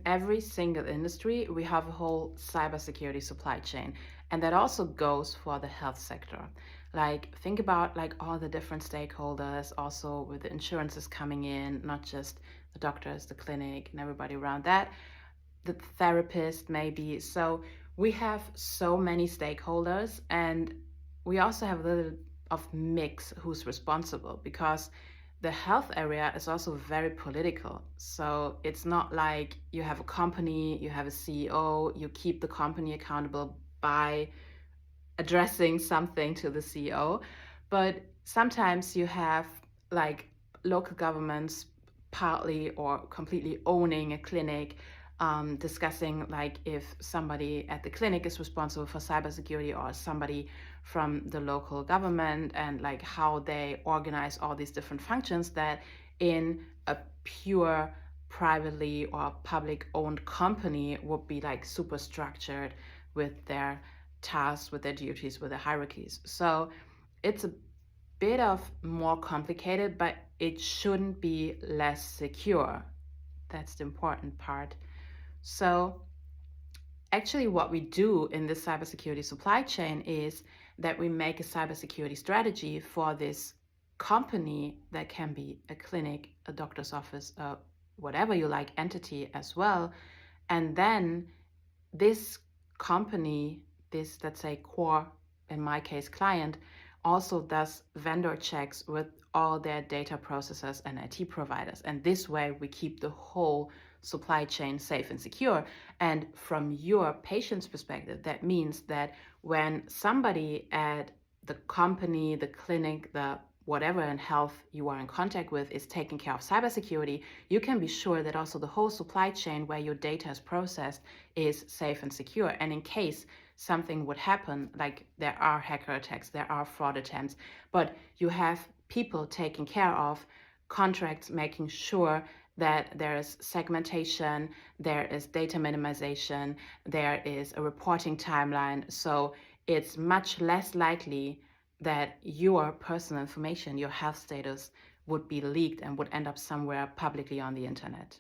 every single industry, we have a whole cybersecurity supply chain. And that also goes for the health sector. Like, think about like all the different stakeholders, also with the insurances coming in, not just the doctors, the clinic, and everybody around that, the therapist maybe. So we have so many stakeholders, and we also have a little of mix who's responsible, because the health area is also very political. So it's not like you have a company, you have a CEO, you keep the company accountable by addressing something to the CEO. But sometimes you have like local governments partly or completely owning a clinic, discussing like if somebody at the clinic is responsible for cybersecurity or somebody from the local government, and like how they organize all these different functions that in a pure privately or public owned company would be like super structured with their tasks, with their duties, with their hierarchies. So it's a bit of more complicated, but it shouldn't be less secure. That's the important part. So actually what we do in this cybersecurity supply chain is that we make a cybersecurity strategy for this company, that can be a clinic, a doctor's office, whatever you like, entity as well. And then this company, this, let's say, core, in my case, client, also does vendor checks with all their data processors and IT providers. And this way we keep the whole supply chain safe and secure. And from your patient's perspective, that means that when somebody at the company, the clinic, the whatever in health you are in contact with is taking care of cybersecurity, you can be sure that also the whole supply chain where your data is processed is safe and secure. And in case something would happen, like there are hacker attacks, there are fraud attempts, but you have people taking care of contracts, making sure that there is segmentation, there is data minimization, there is a reporting timeline. So it's much less likely that your personal information, your health status, would be leaked and would end up somewhere publicly on the internet.